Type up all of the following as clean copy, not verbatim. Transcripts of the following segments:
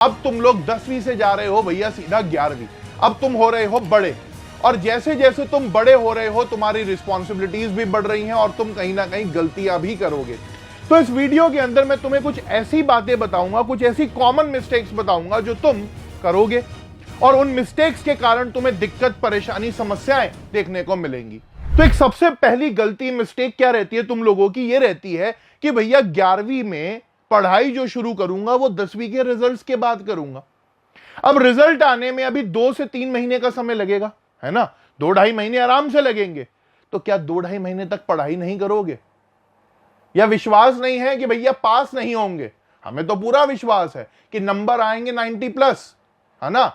अब तुम लोग 10वीं से जा रहे हो भैया सीधा 11वीं। अब तुम हो रहे हो बड़े, और जैसे जैसे तुम बड़े हो रहे हो तुम्हारी रिस्पॉन्सिबिलिटीज भी बढ़ रही हैं और तुम कहीं ना कहीं गलतियां भी करोगे। तो इस वीडियो के अंदर मैं तुम्हें कुछ ऐसी बातें बताऊंगा, कुछ ऐसी कॉमन मिस्टेक्स बताऊंगा जो तुम करोगे और उन मिस्टेक्स के कारण तुम्हें दिक्कत, परेशानी, समस्याएं देखने को मिलेंगी। तो एक सबसे पहली गलती, मिस्टेक क्या रहती है तुम लोगों की? ये रहती है कि भैया 11वीं में पढ़ाई जो शुरू करूंगा वो 10वीं के रिजल्ट्स के बाद करूंगा। अब रिजल्ट आने में अभी 2 से 3 महीने का समय लगेगा, है ना? 2-2.5 महीने आराम से लगेंगे। तो क्या 2-2.5 महीने तक पढ़ाई नहीं करोगे? या विश्वास नहीं है कि भैया पास नहीं होंगे? हमें तो पूरा विश्वास है कि नंबर आएंगे 90+, है ना?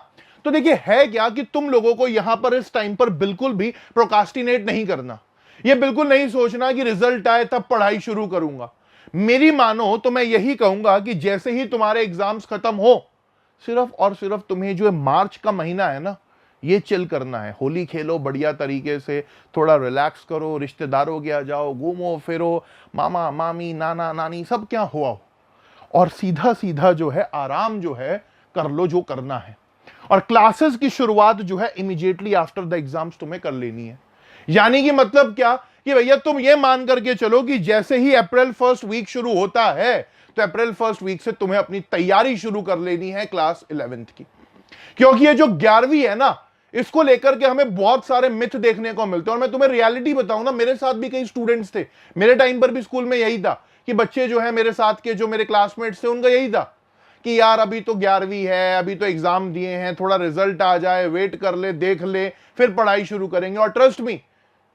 तो देखिए, है क्या कि तुम लोगों को यहां पर इस टाइम पर बिल्कुल भी प्रोकास्टिनेट नहीं करना। यह बिल्कुल नहीं सोचना कि रिजल्ट आए तब पढ़ाई शुरू करूंगा। मेरी मानो तो मैं यही कहूंगा कि जैसे ही तुम्हारे एग्जाम्स खत्म हो, सिर्फ और सिर्फ तुम्हें जो मार्च का महीना है ना, ये चिल करना है। होली खेलो बढ़िया तरीके से, थोड़ा रिलैक्स करो, रिश्तेदारों के आ जाओ, घूमो फिरो, मामा मामी नाना नानी सब क्या हुआ, और सीधा सीधा जो है आराम जो है कर लो जो करना है। और क्लासेस की शुरुआत जो है इमीडिएटली आफ्टर द एग्जाम्स तुम्हें कर लेनी है। यानी कि मतलब क्या कि भैया तुम ये मान करके चलो कि जैसे ही अप्रैल 1st वीक शुरू होता है तो अप्रैल 1st वीक से तुम्हें अपनी तैयारी शुरू कर लेनी है क्लास 11th की। क्योंकि ये जो 11वीं है ना, इसको लेकर के हमें बहुत सारे मिथ देखने को मिलते हैं। और मैं तुम्हें रियलिटी बताऊं ना, मेरे साथ भी कई स्टूडेंट्स थे, मेरे टाइम पर भी स्कूल में यही था कि बच्चे जो है मेरे साथ के जो मेरे क्लासमेट्स थे उनका यही था कि यार अभी तो 11वीं है, अभी तो एग्जाम दिए हैं, थोड़ा रिजल्ट आ जाए, वेट कर ले, देख ले, फिर पढ़ाई शुरू करेंगे। और ट्रस्ट मी,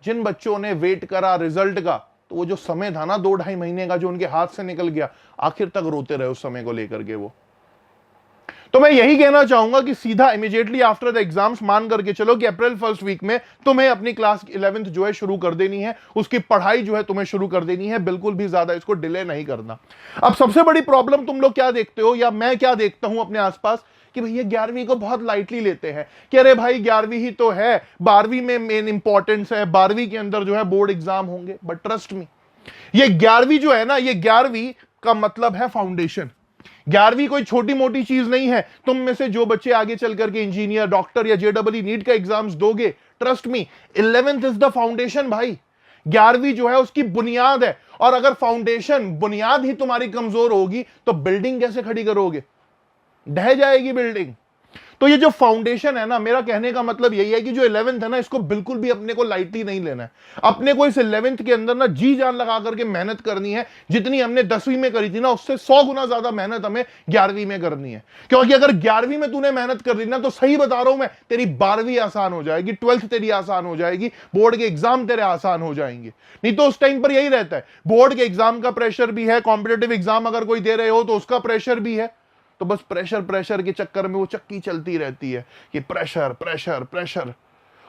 जिन बच्चों ने वेट करा रिजल्ट का, तो वो जो समय था ना 2-2.5 महीने का जो उनके हाथ से निकल गया, आखिर तक रोते रहे उस समय को लेकर के वो। तो मैं यही कहना चाहूंगा कि सीधा इमीडिएटली आफ्टर द एग्जाम्स मान करके चलो कि अप्रैल 1st वीक में तुम्हें अपनी क्लास 11th जो है शुरू कर देनी है, उसकी पढ़ाई जो है तुम्हें शुरू कर देनी है, बिल्कुल भी ज्यादा इसको डिले नहीं करना। अब सबसे बड़ी प्रॉब्लम तुम लोग क्या देखते हो, या मैं क्या देखता हूं अपने आसपास, कि भैया 11वीं को बहुत लाइटली लेते हैं कि अरे भाई 11वीं ही तो है, 12वीं में मेन इंपॉर्टेंस है, 12वीं के अंदर जो है बोर्ड एग्जाम होंगे। बट ट्रस्ट मी, ये 11वीं जो है ना, ये 11वीं का मतलब है फाउंडेशन। 11वीं कोई छोटी मोटी चीज नहीं है। तुम में से जो बच्चे आगे चल करके इंजीनियर, डॉक्टर या JEE नीट का एग्जाम्स दोगे, trust me 11th is the foundation भाई। 11वीं जो है उसकी बुनियाद है, और अगर फाउंडेशन, बुनियाद ही तुम्हारी कमजोर होगी तो बिल्डिंग कैसे खड़ी करोगे? ढह जाएगी बिल्डिंग। तो ये जो फाउंडेशन है ना, मेरा कहने का मतलब यही है कि जो 11th है ना, इसको बिल्कुल भी अपने को लाइटली नहीं लेना है। अपने को इस 11th के अंदर ना जी जान लगा करके मेहनत करनी है। जितनी हमने 10वीं में करी थी ना, उससे 100 गुना ज्यादा मेहनत हमें 11वीं में करनी है। क्योंकि अगर 11वीं में तूने मेहनत कर ली ना, तो सही बता रहा हूं मैं, तेरी 12वीं आसान हो जाएगी, 12th तेरी आसान हो जाएगी, बोर्ड के एग्जाम तेरे आसान हो जाएंगे। नहीं तो उस टाइम पर यही रहता है, बोर्ड के एग्जाम का प्रेशर भी है, कॉम्पिटेटिव एग्जाम अगर कोई दे रहे हो तो उसका प्रेशर भी है। तो बस प्रेशर के चक्कर में वो चक्की चलती रहती है कि प्रेशर प्रेशर प्रेशर,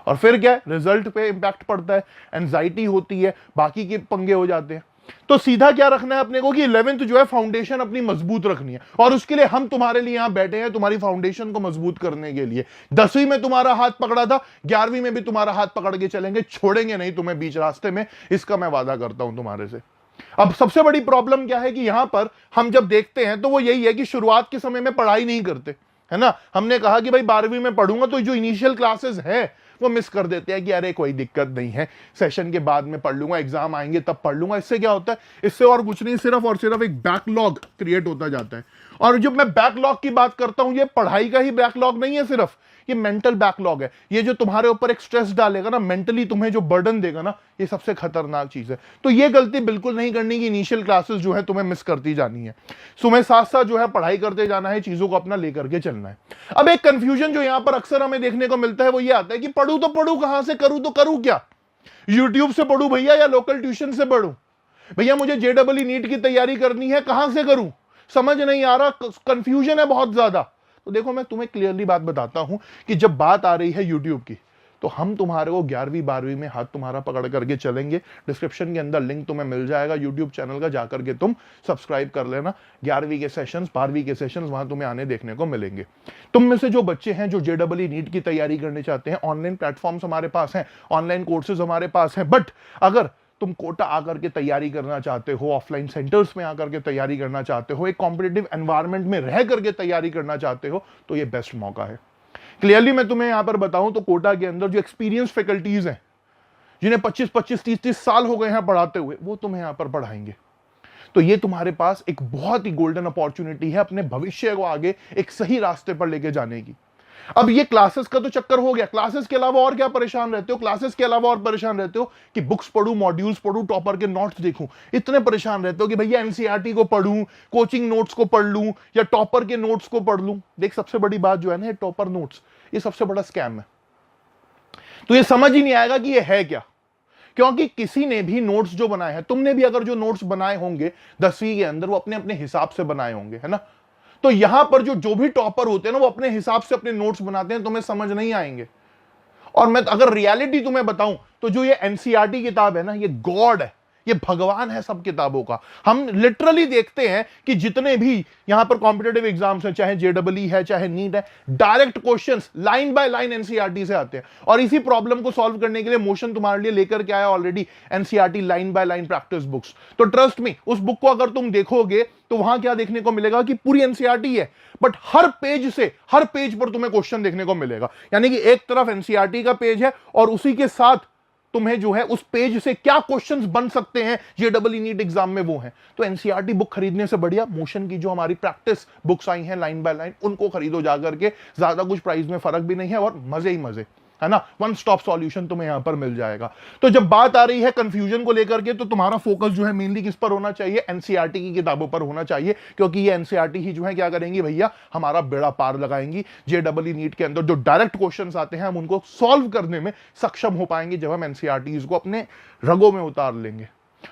और फिर क्या है, रिजल्ट पे इंपैक्ट पड़ता है, एंजाइटी होती है, बाकी के पंगे हो जाते हैं। तो सीधा क्या रखना है अपने को कि 11th जो है फाउंडेशन अपनी मजबूत रखनी है, और उसके लिए हम तुम्हारे लिए यहां बैठे हैं, तुम्हारी फाउंडेशन को मजबूत करने के लिए। 10वीं में तुम्हारा हाथ पकड़ा था, 11वीं में भी तुम्हारा हाथ पकड़ के चलेंगे, छोड़ेंगे नहीं तुम्हें बीच रास्ते में, इसका मैं वादा करता हूं तुम्हारे से। अब सबसे बड़ी प्रॉब्लम क्या है कि यहां पर हम जब देखते हैं तो वो यही है कि शुरुआत के समय में पढ़ाई नहीं करते, है ना? हमने कहा कि भाई 12वीं में पढ़ूंगा, तो जो इनिशियल क्लासेस है वो मिस कर देते हैं कि अरे कोई दिक्कत नहीं है, सेशन के बाद में पढ़ लूंगा, एग्जाम आएंगे तब पढ़ लूंगा। इससे क्या होता है? इससे और कुछ नहीं, सिर्फ और सिर्फ एक बैकलॉग क्रिएट होता जाता है। और जब मैं बैकलॉग की बात करता हूं, ये पढ़ाई का ही बैकलॉग नहीं है, सिर्फ ये मेंटल बैकलॉग है। ये जो तुम्हारे ऊपर एक स्ट्रेस डालेगा ना, मेंटली तुम्हें जो बर्डन देगा ना, ये सबसे खतरनाक चीज है। तो ये गलती बिल्कुल नहीं करनी कि इनिशियल क्लासेस जो है तुम्हें मिस करती जानी है। तुम्हें साथ साथ जो है पढ़ाई करते जाना है, चीजों को अपना लेकर के चलना है। अब एक कंफ्यूजन जो यहां पर अक्सर हमें देखने को मिलता है वो ये आता है कि पढ़ूं तो पढ़ूं कहां से, करूं तो करूं क्या? यूट्यूब से पढ़ूं भैया या लोकल ट्यूशन से पढ़ूं? भैया मुझे JEE नीट की तैयारी करनी है, कहां से करूं? समझ नहीं आ रहा, कंफ्यूजन है बहुत ज्यादा। तो देखो, मैं तुम्हें क्लियरली बात बताता हूं कि जब बात आ रही है यूट्यूब की, तो हम तुम्हारे को 11वीं 12वीं में हाथ तुम्हारा पकड़ करके चलेंगे। डिस्क्रिप्शन के अंदर लिंक तुम्हें मिल जाएगा यूट्यूब चैनल का, जाकर के तुम सब्सक्राइब कर लेना। 11वीं के सेशंस, 12वीं के सेशंस वहां तुम्हें आने देखने को मिलेंगे। तुम में से जो बच्चे हैं जो JEE नीट की तैयारी करने चाहते हैं, ऑनलाइन प्लेटफॉर्म्स हमारे पास हैं, ऑनलाइन कोर्सेज हमारे पास हैं। बट अगर तुम कोटा आकर के तैयारी करना चाहते हो, ऑफलाइन सेंटर्स में आकर के तैयारी करना चाहते हो, एक कॉम्पिटिटिव एनवायरनमेंट में रह करके तैयारी करना चाहते हो, तो ये बेस्ट मौका है। क्लियरली मैं तुम्हें यहां पर बताऊं तो कोटा के अंदर जो एक्सपीरियंस फैकल्टीज हैं, जिन्हें 25-25, 30-30 साल हो गए हैं पढ़ाते हुए, वो तुम्हें यहां पर पढ़ाएंगे। तो ये तुम्हारे पास एक बहुत ही गोल्डन अपॉर्चुनिटी है अपने भविष्य को आगे एक सही रास्ते पर लेके जाने की। अब ये क्लासेस का तो चक्कर हो गया, क्लासेस के अलावा और क्या परेशान रहते हो? क्लासेस के अलावा और परेशान रहते हो कि बुक्स पढ़ूं, मॉड्यूल्स पढ़ूं, टॉपर के नोट्स देखूं। इतने परेशान रहते हो कि भैया एनसीईआरटी को पढ़ूं, कोचिंग नोट्स को पढ़ लूं या टॉपर के नोट्स को पढ़ लूं। देख, सबसे बड़ी बात जो है ना, ये टॉपर नोट्स, ये सबसे बड़ा स्कैम है। तो ये समझ ही नहीं आएगा कि ये है क्या, क्योंकि किसी ने भी नोट्स जो बनाए हैं, तुमने भी अगर जो नोट्स बनाए होंगे 10वीं के अंदर, वो अपने अपने हिसाब से बनाए होंगे, है ना। तो यहां पर जो भी टॉपर होते हैं ना, वो अपने हिसाब से अपने नोट्स बनाते हैं, तुम्हें समझ नहीं आएंगे। और मैं अगर रियलिटी तुम्हें बताऊं तो जो ये एनसीईआरटी किताब है ना, ये गॉड है, ये भगवान है सब किताबों का। हम लिटरली देखते हैं कि जितने भी यहां पर कॉम्पिटिटिव एग्जाम्स हैं, चाहे जेडबलई है, चाहे नीट है, direct questions line by line NCERT से आते हैं। और इसी प्रॉब्लम को सॉल्व करने के लिए मोशन तुम्हारे लिए लेकर के आया already NCERT line by line practice books. तो ट्रस्ट मी, उस बुक को अगर तुम देखोगे तो वहां क्या देखने को मिलेगा कि पूरी एनसीईआरटी है, बट हर पेज पर तुम्हें क्वेश्चन देखने को मिलेगा। यानी कि एक तरफ एनसीईआरटी का पेज है और उसी के साथ तुम्हें जो है उस पेज से क्या क्वेश्चंस बन सकते हैं जेडबलई नीट एग्जाम में, वो है। तो एनसीईआरटी बुक खरीदने से बढ़िया मोशन की जो हमारी प्रैक्टिस बुक्स आई हैं लाइन बाय लाइन, उनको खरीदो जाकर के। ज्यादा कुछ प्राइस में फर्क भी नहीं है और मजे ही मजे, है ना। वन स्टॉप सॉल्यूशन तुम्हें यहां पर मिल जाएगा। तो जब बात आ रही है कंफ्यूजन को लेकर के, तो तुम्हारा फोकस जो है मेनली किस पर होना चाहिए? एनसीईआरटी की किताबों पर होना चाहिए, क्योंकि ये एनसीईआरटी ही जो है क्या करेंगी भैया, हमारा बेड़ा पार लगाएंगी। जेडबलई नीट के अंदर जो डायरेक्ट क्वेश्चंस आते हैं, हम उनको सॉल्व करने में सक्षम हो पाएंगे जब हम एनसीईआरटी को अपने रगों में उतार लेंगे।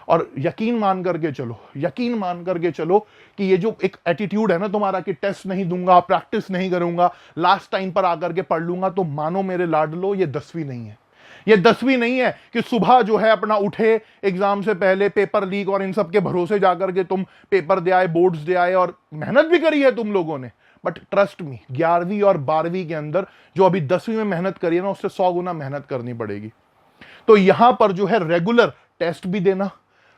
और यकीन मान करके चलो कि ये जो एक एटीट्यूड है ना तुम्हारा कि टेस्ट नहीं दूंगा, प्रैक्टिस नहीं करूंगा, लास्ट टाइम पर आकर के पढ़ लूंगा, तो मानो मेरे लाडलो, ये 10वीं नहीं है। ये 10वीं नहीं है कि सुबह जो है अपना उठे, एग्जाम से पहले पेपर लीक और इन सब के भरोसे जाकर के तुम पेपर दे आए, बोर्ड्स दे आए, और मेहनत भी करी है तुम लोगों ने। बट ट्रस्ट मी, 11वीं और 12वीं के अंदर जो अभी 10वीं में मेहनत करी है ना, उससे 100 गुना मेहनत करनी पड़ेगी। तो यहां पर जो है रेगुलर टेस्ट भी देना,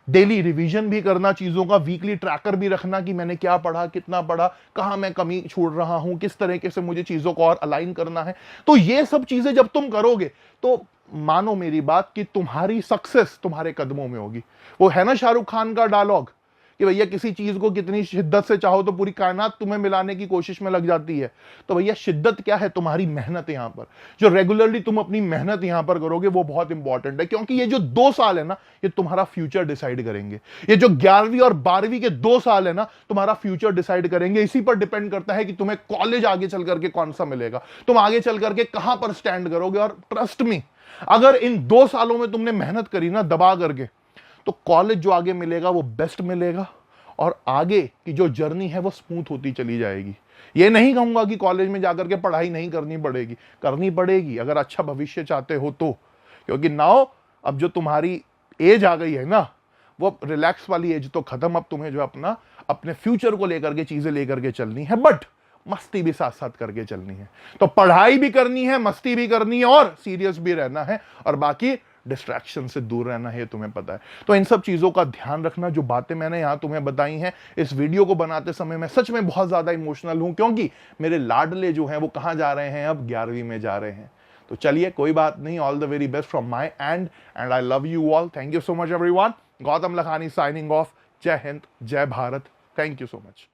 डेली रिवीजन भी करना चीजों का, वीकली ट्रैकर भी रखना कि मैंने क्या पढ़ा, कितना पढ़ा, कहां मैं कमी छोड़ रहा हूं, किस तरीके से मुझे चीजों को और अलाइन करना है। तो ये सब चीजें जब तुम करोगे तो मानो मेरी बात कि तुम्हारी सक्सेस तुम्हारे कदमों में होगी। वो है ना शाहरुख खान का डायलॉग कि भैया किसी चीज को कितनी शिद्दत से चाहो तो पूरी कायनात तुम्हें मिलाने की कोशिश में लग जाती है। तो भैया शिद्दत क्या है? तुम्हारी मेहनत। यहां पर जो रेगुलरली तुम अपनी मेहनत यहां पर करोगे वो बहुत इंपॉर्टेंट है, क्योंकि ये जो 2 साल है ना, ये तुम्हारा फ्यूचर डिसाइड करेंगे। ये जो 11वीं और 12वीं के 2 साल है ना, तुम्हारा फ्यूचर डिसाइड करेंगे। इसी पर डिपेंड करता है कि तुम्हें कॉलेज आगे चल करके कौन सा मिलेगा, तुम आगे चल करके कहां पर स्टैंड करोगे। और ट्रस्ट मी, अगर इन 2 सालों में तुमने मेहनत करी ना दबा करके, तो कॉलेज जो आगे मिलेगा वो बेस्ट मिलेगा और आगे की जो जर्नी है वो स्मूथ होती चली जाएगी। ये नहीं कहूंगा कि कॉलेज में जाकर के पढ़ाई नहीं करनी पड़ेगी, करनी पड़ेगी अगर अच्छा भविष्य चाहते हो तो। क्योंकि नाउ अब जो तुम्हारी एज आ गई है ना, वो रिलैक्स वाली एज तो खत्म। अब तुम्हें जो अपने फ्यूचर को लेकर के चीजें लेकर के चलनी है, बट मस्ती भी साथ साथ करके चलनी है। तो पढ़ाई भी करनी है, मस्ती भी करनी है और सीरियस भी रहना है, और बाकी डिस्ट्रैक्शन से दूर रहना है, तुम्हें पता है। तो इन सब चीजों का ध्यान रखना। जो बातें मैंने यहां तुम्हें बताई हैं, इस वीडियो को बनाते समय मैं सच में बहुत ज्यादा इमोशनल हूं, क्योंकि मेरे लाडले जो हैं वो कहां जा रहे हैं? अब 11वीं में जा रहे हैं। तो चलिए, कोई बात नहीं, all the very best from my and I love you all. Thank you so much everyone. Gautam Lakhani signing off. जय हिंद, जय Bharat. Thank you so much.